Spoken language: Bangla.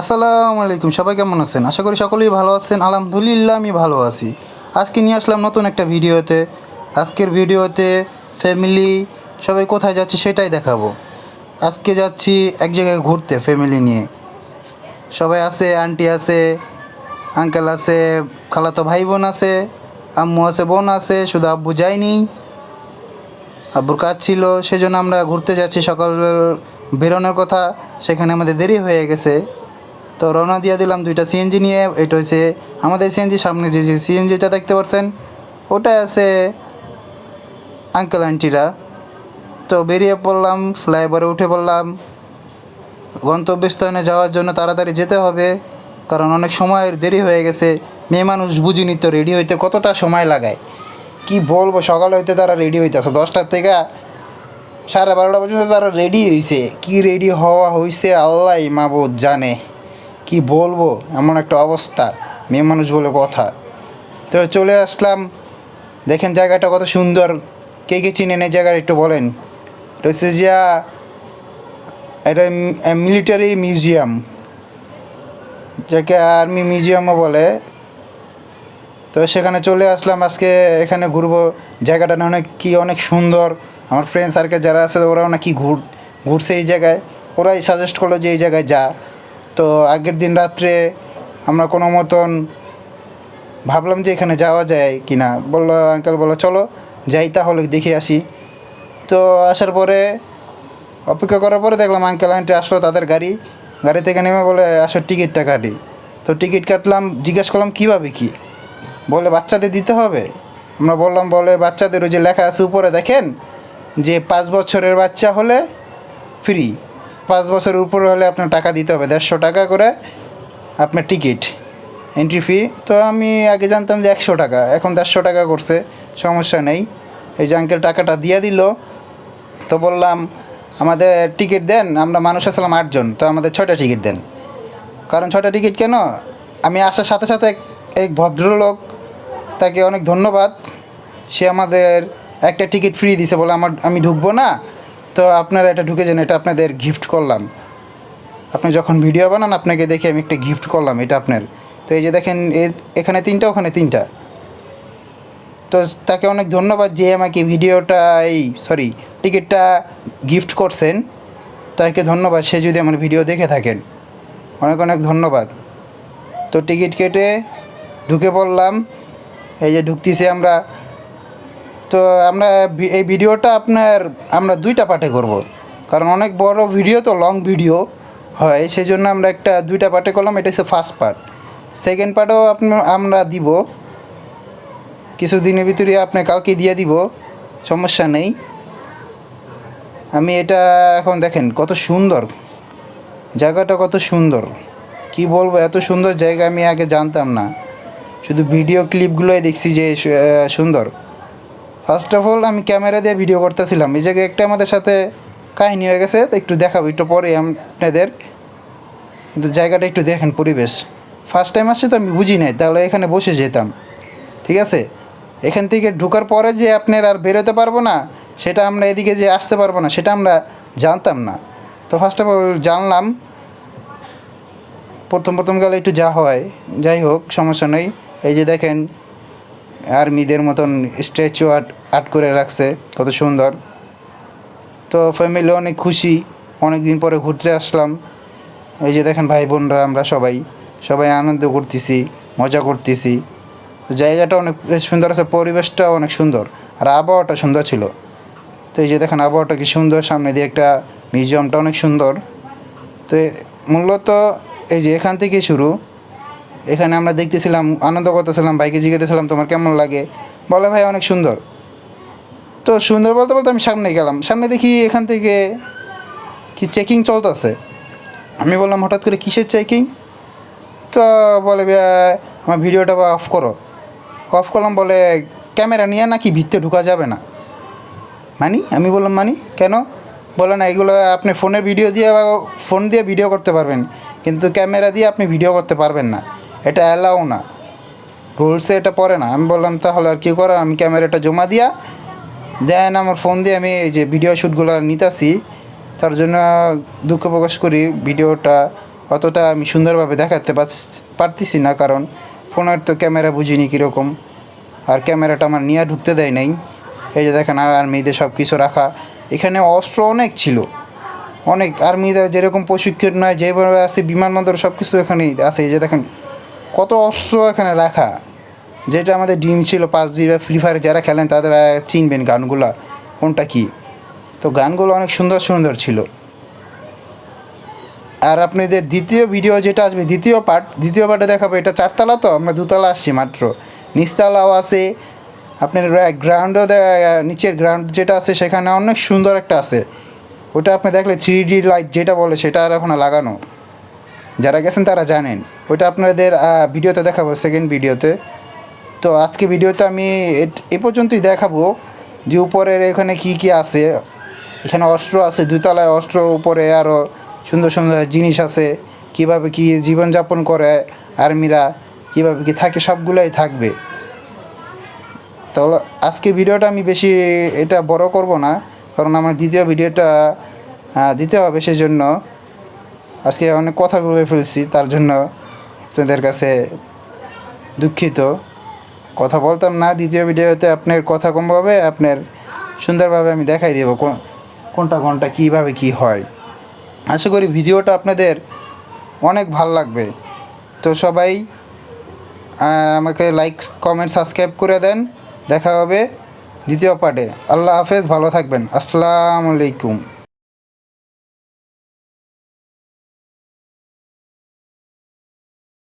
আসসালামু আলাইকুম, সবাই কেমন আছেন? আশা করি সকলেই ভালো আছেন। আলহামদুলিল্লাহ আমি ভালো আছি। আজকে নিয়ে আসলাম নতুন একটা ভিডিওতে। আজকের ভিডিওতে ফ্যামিলি সবাই কোথায় যাচ্ছে সেটাই দেখাবো। আজকে যাচ্ছি এক জায়গায় ঘুরতে ফ্যামিলি নিয়ে। সবাই আছে, আন্টি আছে, আঙ্কেল আছে, খালাতো ভাই বোন আছে, আম্মু আছে, বোন আছে, শুধু আব্বু যায়নি। আব্বুর কাজ ছিল, সেজন্য আমরা ঘুরতে যাচ্ছি। সকাল বেরোনোর কথা, সেখানে আমাদের দেরি হয়ে গেছে। তো রওনা দিয়ে দিলাম দুইটা সিএনজি নিয়ে। এটা হচ্ছে আমাদের সিএনজি। সামনে যে সিএনজিটা দেখতে পাচ্ছেন ওটা আছে আঙ্কেল আন্টিরা। তো বেরিয়ে পড়লাম, ফ্লাইওভারে উঠে পড়লাম। গন্তব্যস্থানে যাওয়ার জন্য তাড়াতাড়ি যেতে হবে, কারণ অনেক সময় দেরি হয়ে গেছে। মেয়ে মানুষ বুঝিনি তো, রেডি হইতে কতটা সময় লাগায় কি বলবো। সকাল হইতে তারা রেডি হইতেছে 10টার থেকে 12:30 পর্যন্ত তারা রেডি হয়েছে। কি রেডি হওয়া হয়েছে আল্লাহ মাবুদ জানে। কি বলবো, এমন একটা অবস্থা, মেয়ে মানুষ বলে কথা। তো চলে আসলাম। দেখেন জায়গাটা কত সুন্দর। কে কে চিনেন এই জায়গাটা একটু বলেন। এটা হচ্ছে যে এটা মিলিটারি মিউজিয়াম, যাকে আর্মি মিউজিয়ামও বলে। তো সেখানে চলে আসলাম আজকে। এখানে ঘুরবো। জায়গাটা না অনেক সুন্দর। আমার ফ্রেন্ড সার্কেল যারা আছে ওরাও নাকি ঘুরছে এই জায়গায়। ওরাই সাজেস্ট করলো যে এই জায়গায় যা। তো আগের দিন রাত্রে আমরা কোনো মতন ভাবলাম যে এখানে যাওয়া যায় কি না। বললো আঙ্কেল, বললো চলো যাই তাহলে দেখে আসি। তো আসার পরে অপেক্ষা করার পরে দেখলাম আঙ্কেল আন্টি আসলো, তাদের গাড়ি থেকে নেমে বলে আসো টিকিটটা কাটি। তো টিকিট কাটলাম। জিজ্ঞেস করলাম কীভাবে কী, বলে বাচ্চাদের দিতে হবে। আমরা বললাম, বলে বাচ্চাদের ওই যে লেখা আছে উপরে দেখেন যে 5 বছরের বাচ্চা হলে ফ্রি, 5 বছরের উপরে হলে আপনার টাকা দিতে হবে, 150 টাকা করে আপনার টিকিট এন্ট্রি ফি। তো আমি আগে জানতাম যে 100 টাকা, এখন 150 টাকা করছে। সমস্যা নেই। এই যে আঙ্কেল টাকাটা দিয়ে দিল। তো বললাম আমাদের টিকিট দেন, আমরা মানুষ আসলাম 8 জন, তো আমাদের 6টা টিকিট দেন। কারণ 6টা টিকিট কেন, আমি আসার সাথে সাথে এক ভদ্রলোক, তাকে অনেক ধন্যবাদ, সে আমাদের একটা টিকিট ফ্রি দিছে। বলে আমি ঢুকবো না, তো আপনারা এটা ঢুকে যান, এটা আপনাদের গিফট করলাম। আপনি যখন ভিডিও বানান আপনাকে দেখে আমি একটা গিফট করলাম, এটা আপনার। তো এই যে দেখেন এখানে 3টা, ওখানে 3টা। তো তাকে অনেক ধন্যবাদ যে আমাকে ভিডিওটা টিকিটটা গিফট করছেন। তাকে ধন্যবাদ, সে যদি আমার ভিডিও দেখে থাকেন। অনেক অনেক ধন্যবাদ। তো টিকিট কেটে ঢুকে পড়লাম। এই যে ঢুকতেছি আমরা। তো আমরা এই ভিডিওটা আমরা 2টা পার্টে করব, কারণ অনেক বড় ভিডিও, তো লং ভিডিও হয়, সেই জন্য আমরা 2টা পার্টে করলাম। এটা হচ্ছে ফার্স্ট পার্ট। সেকেন্ড পার্টও আমরা দিব কিছুদিনের ভিতরে, কালকে দিয়ে দিব, সমস্যা নেই। আমি এটা এখন দেখেন কত সুন্দর জায়গাটা, কত সুন্দর কি বলবো। এত সুন্দর জায়গা আমি আগে জানতাম না, শুধু ভিডিও ক্লিপগুলোই দেখছি যে সুন্দর। ফার্স্ট অফ অল আমি ক্যামেরা দিয়ে ভিডিও করতেছিলাম। এই জায়গায় একটা আমাদের সাথে কাহিনী হয়ে গেছে, তো একটু দেখাবো একটু পরে আপনাদের। কিন্তু জায়গাটা একটু দেখেন, পরিবেশ। ফার্স্ট টাইম আসছে তো আমি বুঝি নাই, তাহলে এখানে বসে যেতাম। ঠিক আছে, এখান থেকে ঢোকার পরে যে আপনার আর বেরোতে পারবো না, সেটা আমরা এদিকে যে আসতে পারবো না, সেটা আমরা জানতাম না। তো ফার্স্ট অফ অল জানলাম। প্রথম গেলে একটু যা হয়, যাই হোক সমস্যা নেই। এই যে দেখেন আর্মিদের মতন স্ট্যাচু আর্ট করে রাখছে, কত সুন্দর। তো ফ্যামিলি অনেক খুশি, অনেক দিন পরে ঘুরতে আসলাম। এই যে দেখেন ভাই বোনরা, আমরা সবাই আনন্দ করতেছি, মজা করতেছি। তো জায়গাটা অনেক সুন্দর আছে, পরিবেশটা অনেক সুন্দর, আর আবহাওয়াটা সুন্দর ছিল। তো এই যে দেখেন আবহাওয়াটা কি সুন্দর, সামনে দিয়ে একটা মিউজিয়ামটা অনেক সুন্দর। তো মূলত এই যে এখান থেকে শুরু। এখানে আমরা দেখতেছিলাম, আনন্দ করতেছিলাম। ভাইকে জিজ্ঞেসছিলাম তোমার কেমন লাগে, বলে ভাই অনেক সুন্দর। তো সুন্দর বলতে বলতে আমি সামনে গেলাম। সামনে দেখি এখান থেকে কি চেকিং চলতেছে। আমি বললাম হঠাৎ করে কিসের চেকিং? তো বলে আমার ভিডিওটা অফ করো। অফ করলাম, বলে ক্যামেরা নিয়ে নাকি ভিতরে ঢোকা যাবে না। আমি বললাম কেন? বলে না, এগুলো আপনি ফোন দিয়ে ভিডিও করতে পারবেন, কিন্তু ক্যামেরা দিয়ে আপনি ভিডিও করতে পারবেন না, এটা অ্যালাউ না, রুলসে এটা পড়ে না। আমি বললাম তাহলে আর কী করার, আমি ক্যামেরাটা জমা দিয়া দেন আমার ফোন দিয়ে আমি এই যে ভিডিও শ্যুটগুলো নিতেছি, তার জন্য দুঃখ প্রকাশ করি। ভিডিওটা অতটা আমি সুন্দরভাবে দেখাতে পারতেছি না, কারণ ফোনের তো ক্যামেরা বুঝিনি কীরকম, আর ক্যামেরাটা আমার নিয়ে ঢুকতে দেয় নাই। এই যে দেখেন আর্মিদের সব কিছু রাখা, এখানে অস্ত্র অনেক ছিল, অনেক আর্মিদের যেরকম প্রশিক্ষণ নয় যেভাবে আছে বিমানবন্দর সব কিছু এখানে আছে। এই যে দেখেন কত অস্ত্র এখানে রাখা, যেটা আমাদের ড্রিম ছিল পাবজি বা ফ্রি ফায়ার যারা খেলেন তারা চিনবেন গানগুলা কোনটা কী। তো গানগুলো অনেক সুন্দর সুন্দর ছিল। আর আপনাদের দ্বিতীয় ভিডিও যেটা আসবে, দ্বিতীয় পার্টে দেখাবো, এটা 4তলা, তো আমরা 2তলা আসছি মাত্র, নিচতলাও আছে আপনার গ্রাউন্ডও, নিচের গ্রাউন্ড যেটা আছে সেখানে অনেক সুন্দর একটা আছে, ওটা আপনি দেখলে 3D লাইট যেটা বলে সেটা আর এখন লাগানো, যারা গেছেন তারা জানেন। ওইটা আপনাদের ভিডিওতে দেখাবো, সেকেন্ড ভিডিওতে। তো আজকে ভিডিওতে আমি এ পর্যন্তই দেখাবো যে উপরের এখানে কি কি আছে। এখানে অস্ত্র আছে, 2তলায় অস্ত্র, উপরে আরও সুন্দর সুন্দর জিনিস আছে, কীভাবে কী জীবনযাপন করে আর্মিরা, কীভাবে কী থাকে সবগুলোই থাকবে। তো আজকে ভিডিওটা আমি বেশি এটা বড় করব না, কারণ আমার দ্বিতীয় ভিডিওটা দিতে হবে, সেজন্য আজকে অনেক কথা বলে ফেলছি, তার জন্য আপনাদের কাছে দুঃখিত। কথা বলতাম না, দ্বিতীয় ভিডিওতে আপনার কথা কম হবে, আপনার সুন্দরভাবে আমি দেখাই দেব কোনটা কীভাবে কী হয়। আশা করি ভিডিওটা আপনাদের অনেক ভাল লাগবে। তো সবাই আমাকে লাইক কমেন্ট সাবস্ক্রাইব করে দেন। দেখা হবে দ্বিতীয় পার্টে। আল্লাহ হাফেজ, ভালো থাকবেন। আসসালামু আলাইকুম।